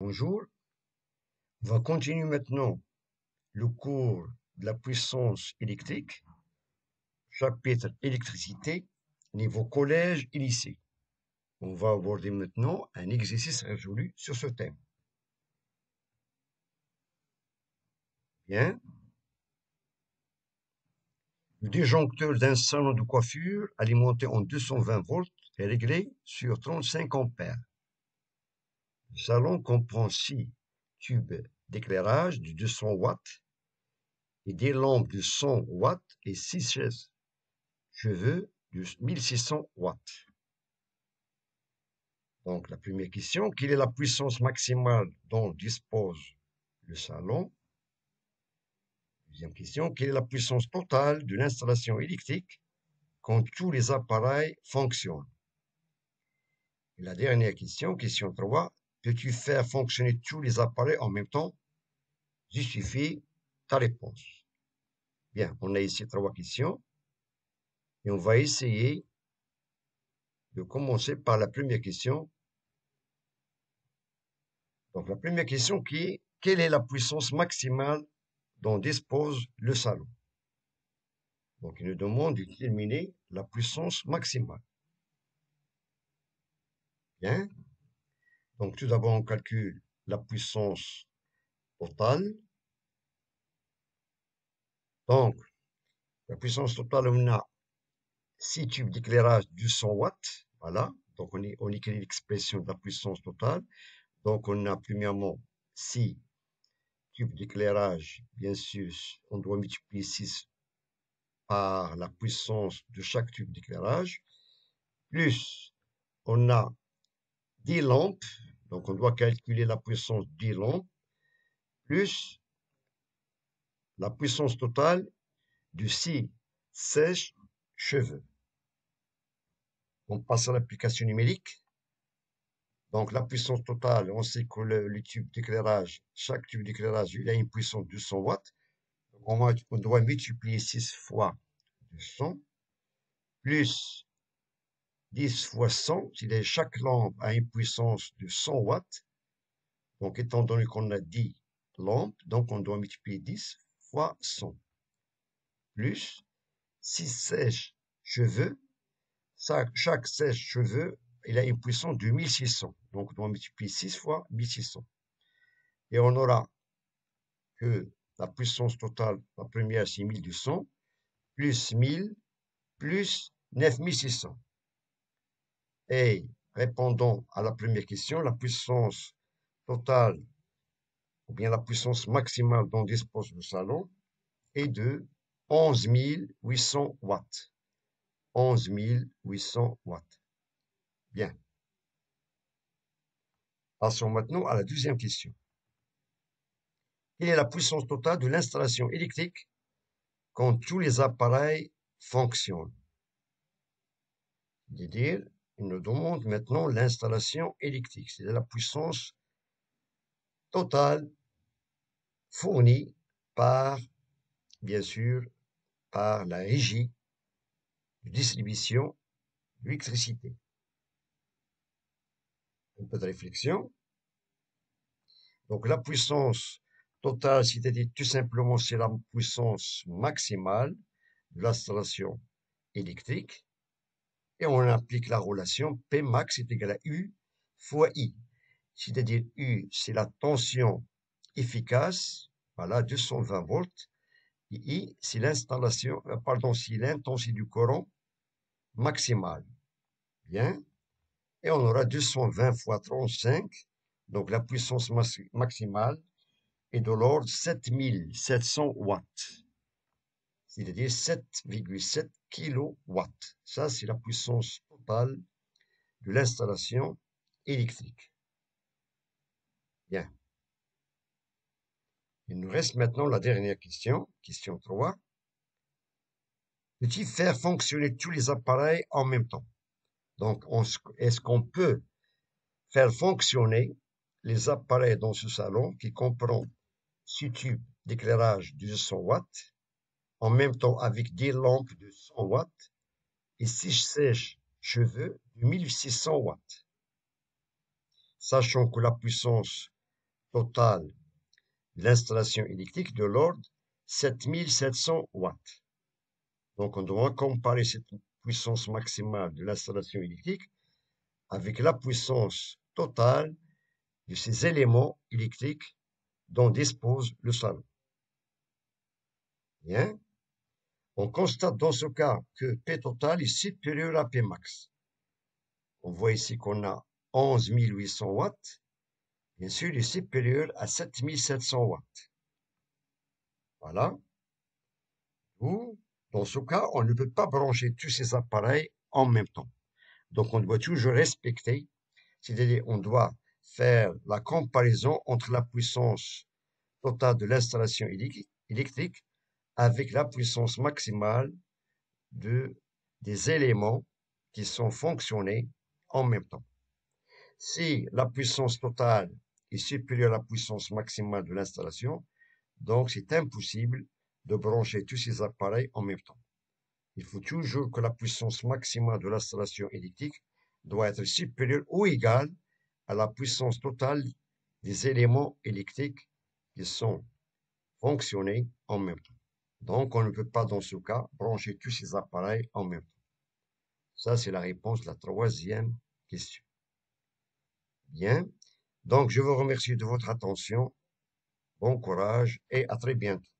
Bonjour, on va continuer maintenant le cours de la puissance électrique, chapitre électricité, niveau collège et lycée. On va aborder maintenant un exercice résolu sur ce thème. Bien. Le disjoncteur d'un salon de coiffure alimenté en 220 volts est réglé sur 35 ampères. Le salon comprend 6 tubes d'éclairage de 200 watts et des lampes de 100 watts et 6 chaises cheveux de 1600 watts. Donc, la première question, quelle est la puissance maximale dont dispose le salon? Deuxième question, quelle est la puissance totale de l'installation électrique quand tous les appareils fonctionnent? Et la dernière question, question 3, peux-tu faire fonctionner tous les appareils en même temps? Justifie ta réponse. Bien, on a ici 3 questions et on va essayer de commencer par la première question. Donc, la première question qui est, quelle est la puissance maximale dont dispose le salon? Donc, il nous demande de déterminer la puissance maximale. Bien. Donc, tout d'abord, on calcule la puissance totale. Donc, la puissance totale, on a 6 tubes d'éclairage de 100 watts. Voilà. Donc, on écrit l'expression de la puissance totale. Donc, on a premièrement 6 tubes d'éclairage. Bien sûr, on doit multiplier 6 par la puissance de chaque tube d'éclairage. Plus, on a 10 lampes. Donc, on doit calculer la puissance 10 lampes. Plus la puissance totale du scie sèche-cheveux. On passe à l'application numérique. Donc, la puissance totale, on sait que le tube d'éclairage, chaque tube d'éclairage, il a une puissance de 200 watts. Donc, on doit multiplier 6 fois 200, plus 10 fois 100, c'est-à-dire chaque lampe a une puissance de 100 watts. Donc, étant donné qu'on a 10 lampes, donc on doit multiplier 10 fois 100, plus 6 sèche-cheveux. Chaque sèche-cheveux, il a une puissance de 1600. Donc, on doit multiplier 6 fois 1600. Et on aura que la puissance totale, la première, c'est 1200, plus 1000, plus 9600. Et répondant à la première question, la puissance totale, ou bien la puissance maximale dont dispose le salon, est de 11 800 watts. 11 800 watts. Bien. Passons maintenant à la deuxième question. Quelle est la puissance totale de l'installation électrique quand tous les appareils fonctionnent? C'est-à-dire, il nous demande maintenant l'installation électrique, c'est-à-dire la puissance totale fournie par, bien sûr, par la régie de distribution d'électricité. Un peu de réflexion. Donc, la puissance totale, c'est-à-dire tout simplement, c'est la puissance maximale de l'installation électrique. Et on applique la relation P max est égal à U fois I. C'est-à-dire U, c'est la tension efficace, voilà, 220 volts. Et I, c'est l'installation, c'est l'intensité du courant maximale. Bien. Et on aura 220 fois 35. Donc la puissance maximale est de l'ordre de 7700 watts. C'est-à-dire 7,7 kilowatts. Ça, c'est la puissance totale de l'installation électrique. Bien. Il nous reste maintenant la dernière question, question 3. Peux-tu faire fonctionner tous les appareils en même temps? Donc, est-ce qu'on peut faire fonctionner les appareils dans ce salon qui comprend 6 tubes d'éclairage de 200 watts, en même temps avec des lampes de 100 watts et 6 sèche-cheveux de 1600 watts? Sachant que la puissance totale de l'installation électrique de l'ordre 7700 watts. Donc, on doit comparer cette puissance maximale de l'installation électrique avec la puissance totale de ces éléments électriques dont dispose le salon. Bien. On constate dans ce cas que P total est supérieur à P max. On voit ici qu'on a 11 800 watts. Bien sûr, il est supérieur à 7700 watts. Voilà. Ou, dans ce cas, on ne peut pas brancher tous ces appareils en même temps. Donc, on doit toujours respecter, c'est-à-dire on doit faire la comparaison entre la puissance totale de l'installation électrique avec la puissance maximale des éléments qui sont fonctionnés en même temps. Si la puissance totale est supérieure à la puissance maximale de l'installation, donc c'est impossible de brancher tous ces appareils en même temps. Il faut toujours que la puissance maximale de l'installation électrique doit être supérieure ou égale à la puissance totale des éléments électriques qui sont fonctionnés en même temps. Donc, on ne peut pas, dans ce cas, brancher tous ces appareils en même temps. Ça, c'est la réponse de la troisième question. Bien. Donc, je vous remercie de votre attention. Bon courage et à très bientôt.